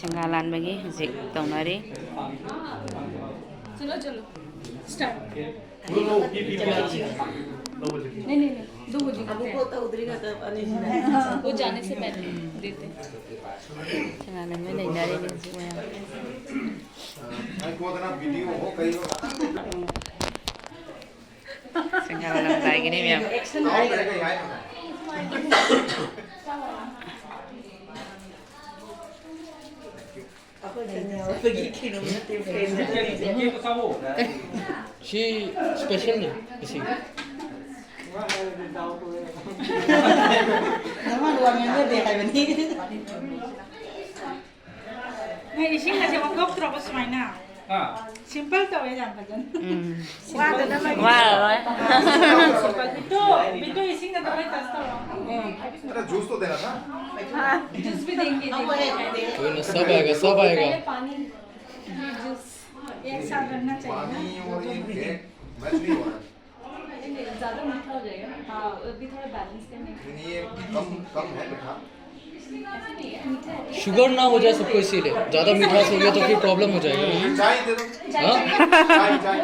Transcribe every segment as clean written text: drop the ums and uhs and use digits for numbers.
संगा लानबगी हजिक तौनारी चलो चलो स्टार्ट नहीं नहीं नहीं 2 बजे का वो जाने से पहले देते संगा लान में नैनारी में हजिक में संगा लान बताएगी नहीं मैं She special nih, isi. Ngay ising na siya mag-gop tapos may na. Simple to eh yan pa dyan. Wah, na naman. वाह Bito ising na tamay tas to. अरे जूस तो देना था जूस भी देंगे कोई ना सब आएगा सब आएगा पानी जूस एक साथ रहना चाहिए ना. पानी और ये केक मैच नहीं हो रहा ज्यादा मीठा हो जाएगा हाँ अभी थोड़ा बैलेंस करने है ये कम कम है मीठा शुगर ना हो जाए सबको इसीलिए ज्यादा मीठा से हो गया तो फिर प्रॉब्लम हो जाएगा चाय दे दो हाँ चाय चाय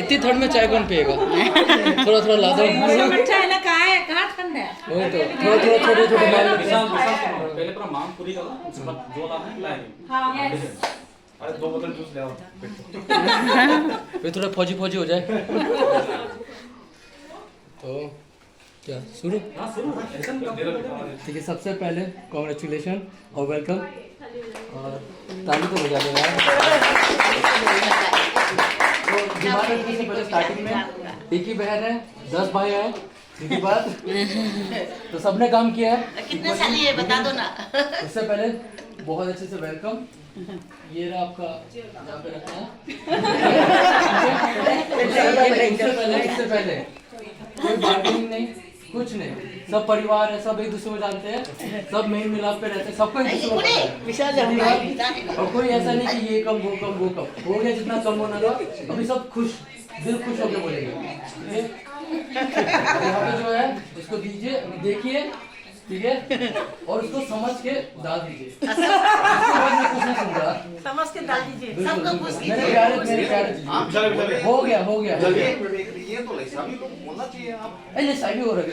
इतनी ठंड में चाय कौन पिएगा थोड़ा थोड़ा ला दो मौसम अच्छा है ना कहाँ ठंडा है. वही तो थोड़ा थोड़ा छोटे छोटे माल पहले पूरा मांग पूरी करो उसके बाद जो लाना है लाएंगे अरे 2 बोतल जूस ले आओ फिर थोड़ा फौजी फौजी हो जाए तो क्या शुरू हां शुरू ठीक है सबसे पहले कॉन्ग्रेचुलेशन और वेलकम और ताली तो बजा देना तो हमारे सबसे पहले स्टार्टिंग में एक ही बहन है 10 भाई हैं सीधी बात तो सबने काम किया है कितने साल ये बता दो ना. उससे पहले बहुत अच्छे से वेलकम ये रहा आपका यहाँ पे रखना है इससे पहले कोई बार्गेनिंग नहीं कुछ नहीं सब परिवार है सब एक दूसरे को जानते हैं सब मेल मिलाप पे रहते हैं सबको एक दूसरे को पता है और कोई ऐसा नहीं कि ये कम वो कम हो गया जितना कम होना था अभी सब खुश दिल खुश होकर बोलेंगे ठीक है यहाँ पे जो है इसको दीजिए अभी देखिए ठीक है और उसको समझ के डाल दीजिए कुछ नहीं सुन रहा समझ के डाल दीजिए. मेरे प्यारे हो गया ये तो ऐसा भी लोग बोलना चाहिए आप अरे साइड हो रहा है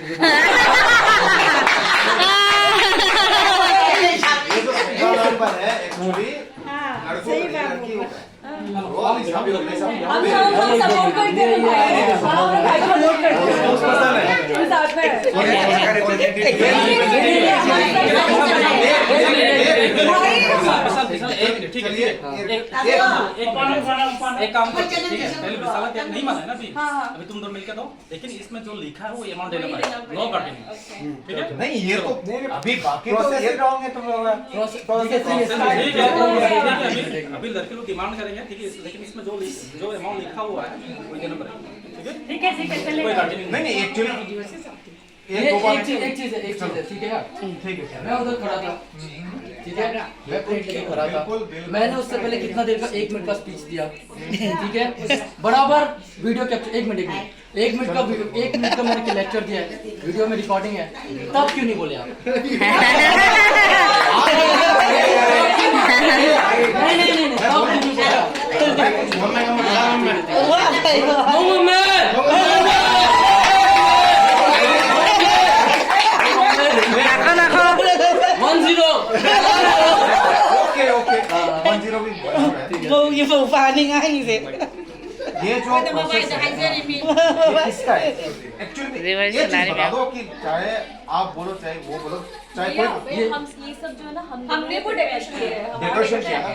ये तो सही बात है एक्चुअली लड़कों सही के लिए बात लड़की है. होता है रोल ऐसा भी होता है हम सपोर्ट करते हैं भाई को नोट करते हैं साथ में चलिए एक काम करो ठीक है पहले विशाला क्या नहीं माना है ना अभी अभी तुम दोनों मिलकर दो लेकिन इसमें जो लिखा है वो अमाउंट देना पड़ेगा नो कटिंग ठीक है नहीं ये तो अभी बाकी तो ये रॉन्ग है तुम लोग अभी लड़के लोग डिमांड करेंगे ठीक है लेकिन इसमें जो अमाउंट लिखा हुआ है वो देना पड़ेगा ठीक है चलेगा. कोई कटिंग नहीं एक्चुअली एक चीज है ठीक है ठीक है मैं उधर खड़ा था ठीक है मैं प्लेट लेके खड़ा था मैंने उससे पहले कितना देर का 1 मिनट का स्पीच दिया ठीक है बराबर वीडियो कैप्चर 1 मिनट का मैंने लेक्चर दिया है वीडियो में रिकॉर्डिंग है तब क्यों नहीं बोले आप नहीं तब क्यों नहीं ओके 10 भी वो ये पानी आई से. ये जो प्रोसेस है किसका है एक्चुअली ये चीज बता दो कि चाहे आप बोलो चाहे वो बोलो चाहे कोई हम ये सब जो है ना हमने वो डेकोरेशन किया है डेकोरेशन किया ना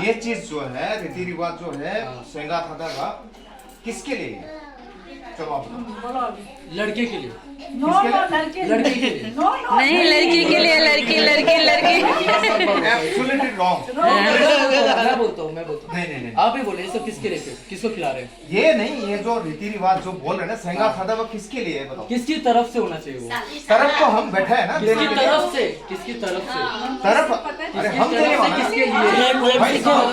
ये चीज जो है रीति रिवाज जो है सेंगा थादा का किसके लिए चलो आप लड़के के लिए नो लड़के लड़के के लिए नो नहीं लड़की के लिए लड़की एब्सोल्युटली रॉन्ग मैं बोलता हूँ नहीं आप ही बोले ये सब किसके लिए किसको खिला रहे हैं ये नहीं ये जो रीति रिवाज जो बोल रहे हैं ना सेंगा खादा वो किसके लिए है बताओ किसकी तरफ से होना चाहिए वो तरफ तो हम बैठे हैं ना देने के लिए किसकी तरफ से तरफ अरे हम देने वाले हैं। किसके लिए भाई साहब,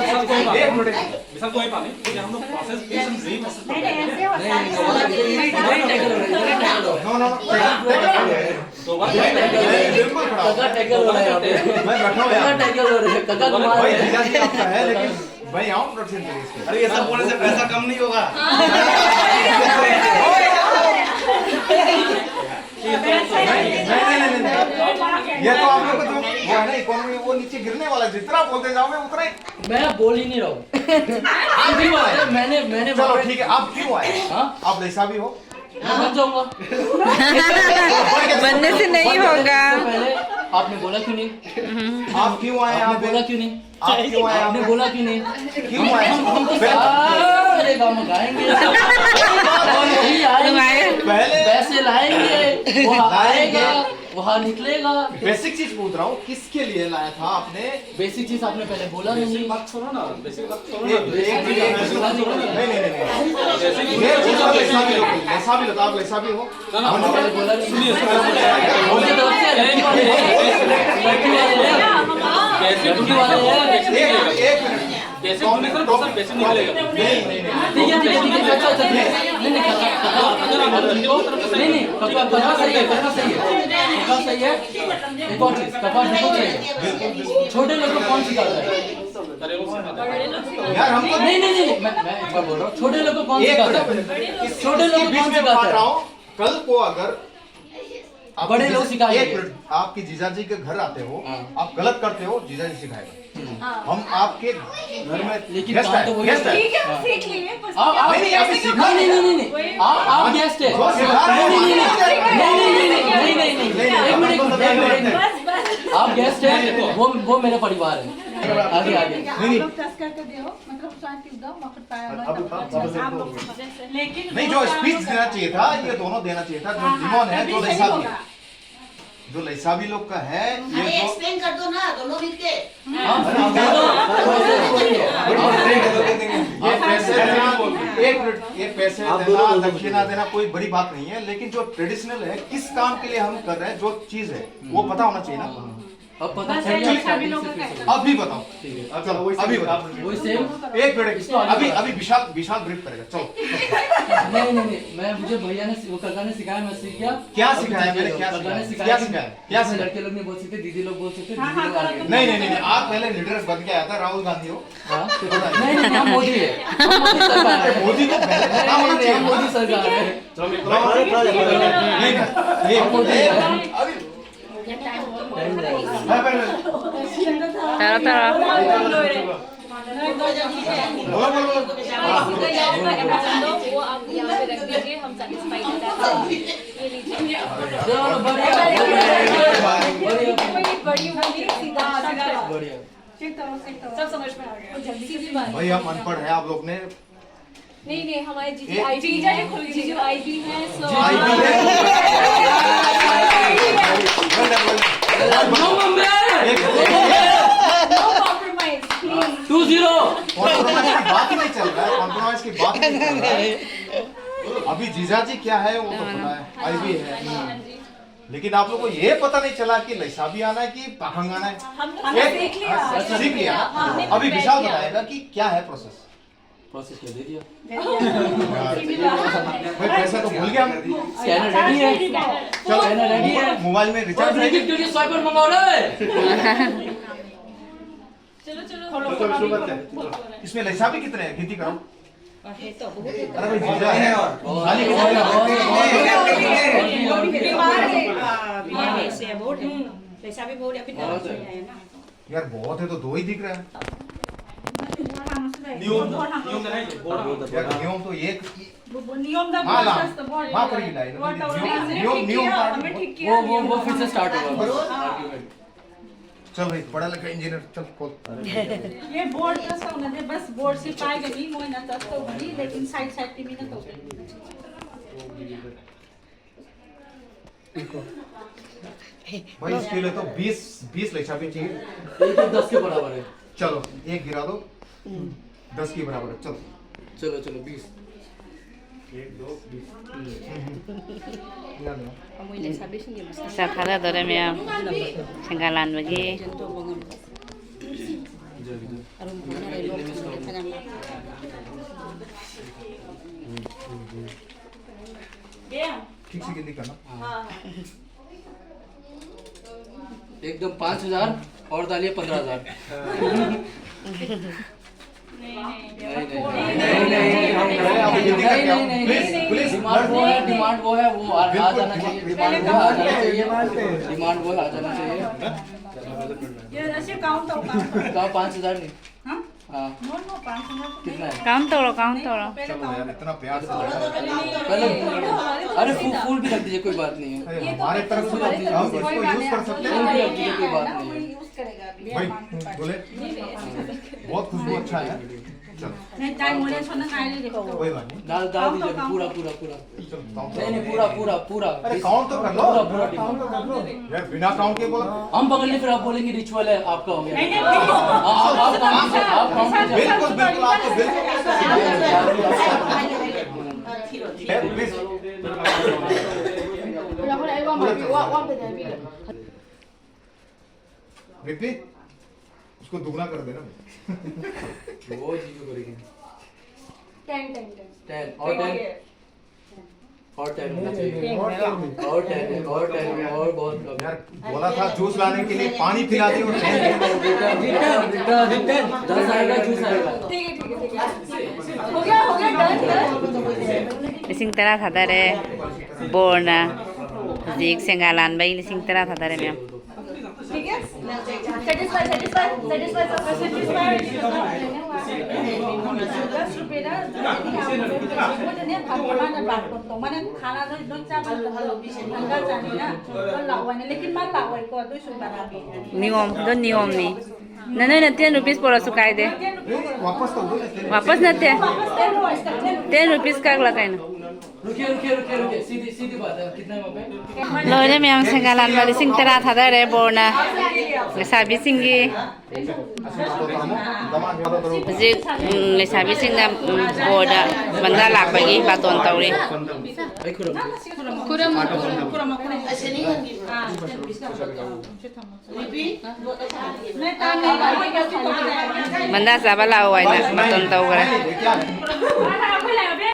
एक मिनट विशाल कोई बात नहीं ठीक है हम लोग प्रोसेस नहीं ऐसे होता है. नो नो बिल्कुल खड़ा हूं। काका टैकल हो रहा है यहाँ पे। मैं बैठा हूं काका यार। टैकल हो रहा है, काका को मार भाई रहे हैं। जीजा जी आपका है, लेकिन मैं यहाँ हूँ प्रोटेक्शन के लिए इसके। अरे ये सब बोलने से पैसा कम नहीं होगा। नहीं। ये तो आप लोग को जो वो है ना इकोनॉमी, वो नीचे गिरने वाला है। जितना बोलते जाओगे उतना ही। मैं बोल ही नहीं रहा हूँ। क्यों आए? मैंने चलो ठीक है, आप क्यों आए? हाँ? आप लैसा भी हो? मैं बन जाऊंगा। बनने से नहीं होगा। इससे पहले आपने बोला क्यों नहीं? आप क्यों आए यहाँ आपने पे? बोला क्यों नहीं? आप क्यों आए यहाँ आपने पे? बोला क्यों नहीं? क्यों आए? अरे गाँव गाएंगे और वही तुम आए? आएंगे, पहले पैसे लाएंगे, वहाँ आएगा, वहाँ निकलेगा। बेसिक चीज पूछ रहा हूँ, किसके लिए लाया था आपने? बेसिक चीज आपने पहले बोला नहीं। बात छोड़ो ना, बेसिक बात छोड़ो ना। ऐसा भी आप ऐसा भी हो। पहले बोला नहीं। सुनिए, उनकी तरफ से लड़की वाले एक मिनट बेसिक होने का तो सर बेसिक निकलेगा। ठीक है, अच्छा अच्छा नहीं कपड़ा सही है, कपड़ा सही है। एक और चीज, कपड़ा बिल्कुल सही है। छोटे लोगों को कौन सिखाता है? यार हम तो नहीं मैं एक बार बोल रहा हूँ, छोटे लोगों को कौन सिखाता है? छोटे लोगों को बीच कौन में सिखाता बात रहा है? हूँ, कल को अगर आप बड़े लोग सिखाएंगे। एक मिनट, आपके जीजा जी के घर आते हो, हाँ। आप गलत करते हो, जीजा जी सिखाएगा। हम आपके घर में लेकिन गेस्ट बात आए, तो वही गेस्ट है। आए। ठीक है सीख लिए बस आप नहीं, अभी सिखा नहीं आप गेस्ट है। जो सिखा रहे हो, नहीं एक मिनट बस आप गेस्ट है, वो मेरा परिवार है। आगे नहीं, लोग टच करके दो मतलब शांति दो मखट पाया लेकिन नहीं, जो स्पीच देना चाहिए था, ये दोनों देना चाहिए था। जो जिमोन है, जो लैसा भी है, जो लैसा भी लोग का है, ये जो एक्सप्लेन कर दो ना दोनों मिलके। ये पैसे देना, एक मिनट, ये पैसे देना, दक्षिणा देना कोई बड़ी बात नहीं है, लेकिन जो ट्रेडिशनल है, किस काम के लिए हम कर रहे हैं, जो चीज है वो पता होना चाहिए ना। अब पता अभी बताओ, चलो अभी बताओ। वही सेम। एक मिनट, अभी विशाल ब्रीफ करेगा। चलो नहीं मैं मुझे भैया ने वो काका ने सिखाया, मैं सीख गया। क्या सिखाया मैंने? क्या काका ने सिखाया? क्या सिखाया? लड़के लोग नहीं बोल सकते, दीदी लोग बोल सकते, दीदी लोग आगे। नहीं, आप पहले लीडर बन के आया था, राहुल गांधी हो। हाँ? नहीं हम मोदी है, हम मोदी सरकार है। मोदी को पता होना चाहिए। हम मोदी सरकार है। तारा तारा वो आप यहाँ पे रख दीजिए, हम सेटिस्फाइड हो जाते हैं। ये लीजिए चलो बढ़िया सब समझ में आ गया। जल्दी सीधी बात भाई हम अनपढ़ है, आप लोग ने नहीं हमारे जीजू एक- आईबी है, जीजू आईबी है, so no compromise please. 2-0 compromise की बात ही नहीं चल रहा है। कॉम्प्रोमाइज की बात ही नहीं चल रहा है। अभी जीजा जी क्या है वो तो पता है, आईबी है, लेकिन आप लोग को ये पता नहीं चला कि लैसा भी आना है कि पाखंग आना है। हमने सीख लिया। अच्छा, सीख लिया। अभी विशाल बताएगा कि क्या है प्रोसेस। प्रोसेस कर दे दिया। भाई पैसा तो भूल गया। स्कैनर रेडी है, चलो स्कैनर रेडी है। मोबाइल में रिचार्ज है। के लिए स्वाइपर मंगाओ रे। चलो इसमें लैसा भी कितने हैं? गिनती करो। है तो अरे भाई जीजा है और खाली यार बहुत है तो दो ही दिख रहा है नियम नहीं बोर्ड यार। नियम तो एक नियम दा हाँ ला बस बोल माँ करेगी लाइन नियम वो फिर से स्टार्ट होगा आर्गुमेंट। चल भाई पढ़ा लिखा इंजीनियर चल खोल। ये बोर्ड का होना दे बस बोर्ड से पाएगा नहीं मोय ना तो होगी लेकिन साइड साइड टीमी ना तो भाई इसके लिए तो 20 लैसा भी चाहिए। एक तो 10 के बराबर है। चलो एक गिरा दो 10 के बराबर है। चलो चलो चलो 20 sakhala dore mya singgalan bagi ठीक से गिनती करना। एकदम 5000 और डालिए 15000। डिमांड वो है वो आ जाना चाहिए। डिमांड वो आ जाना चाहिए। ये ऐसे काउंट हो 5000 नहीं। हाँ हाँ नो 500 कितना है? काउंट करो काउंट करो। चलो यार इतना प्यार से पहले अरे फूल भी रख दीजिए कोई बात नहीं है। अरे हमारे तरफ से हम इसको यूज कर सकते फूल भी हैं रख दीजिए कोई बात नहीं है। भाई बोले बहुत खुशबू अच्छा है। चलो नहीं टाइम होने सोना खाएंगे देखो कोई बात नहीं। डाल दीजिए पूरा। चलो काउंट नहीं पूरा। अरे काउंट तो कर लो। पूरा यार बिना काउंट के बोला हम पकड़ लिए फिर आप बोलेंगे रिचुअल है आपका हो गया। नहीं आप काउंट बिल्कुल बिल्कुल आप तो बिल्कुल प्लीज उसको दुगना कर देना। वो चीज को करेंगे 10 और 10 होना चाहिए और 10 और बहुत कम। यार बोला था जूस लाने के लिए पानी पिला दी और 10 10 आएगा जूस आएगा। हो गया done. Lising tara thadare borna zik sengalan bai lising tara thadare ma'am. ठीक है सेटिस्फाइड 10 रुपए ना मैंने खाना तो लेकिन मान लाओ को Niom don niom ni. Nanay na 10 rupees pora sukay de. वापस तो बोले Wapas na 10 rupees ka lagay na. रुकिए सीधी बात है कितना है वहाँ पे? Lore ma'am sengalan bai lising tara thadare borna lesabi singi zik lesabi singna borda banda lak bagi baton tawri. Banda sabala away na baton tawra. क्या है